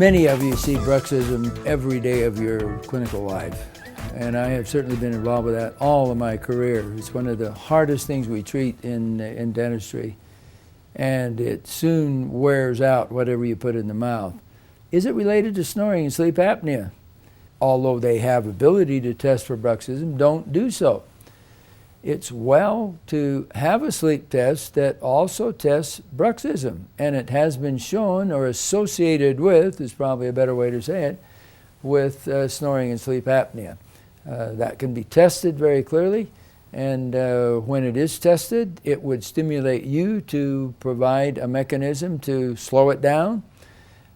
Many of you see bruxism every day of your clinical life, and I have certainly been involved with that all of my career. It's one of the hardest things we treat in dentistry, and it soon wears out whatever you put in the mouth. Is it related to snoring and sleep apnea? Although they have ability to test for bruxism, don't do so. It's well to have a sleep test that also tests bruxism, and it has been shown, or associated with, is probably a better way to say it, with snoring and sleep apnea. That can be tested very clearly, and when it is tested, it would stimulate you to provide a mechanism to slow it down.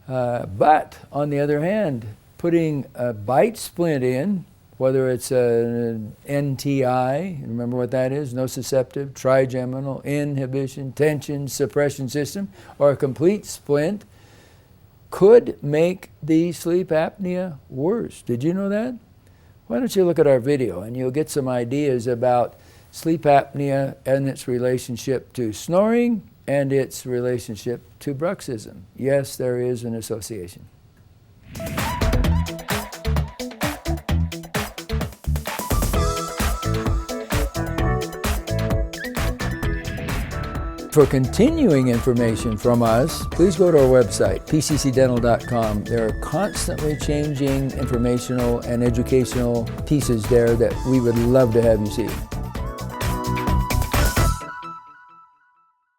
But on the other hand, putting a bite splint in, whether it's an NTI, remember what that is, nociceptive, trigeminal, inhibition, tension, suppression system, or a complete splint, could make the sleep apnea worse. Did you know that? Why don't you look at our video and you'll get some ideas about sleep apnea and its relationship to snoring and its relationship to bruxism. Yes, there is an association. For continuing information from us, please go to our website, pccdental.com. There are constantly changing informational and educational pieces there that we would love to have you see.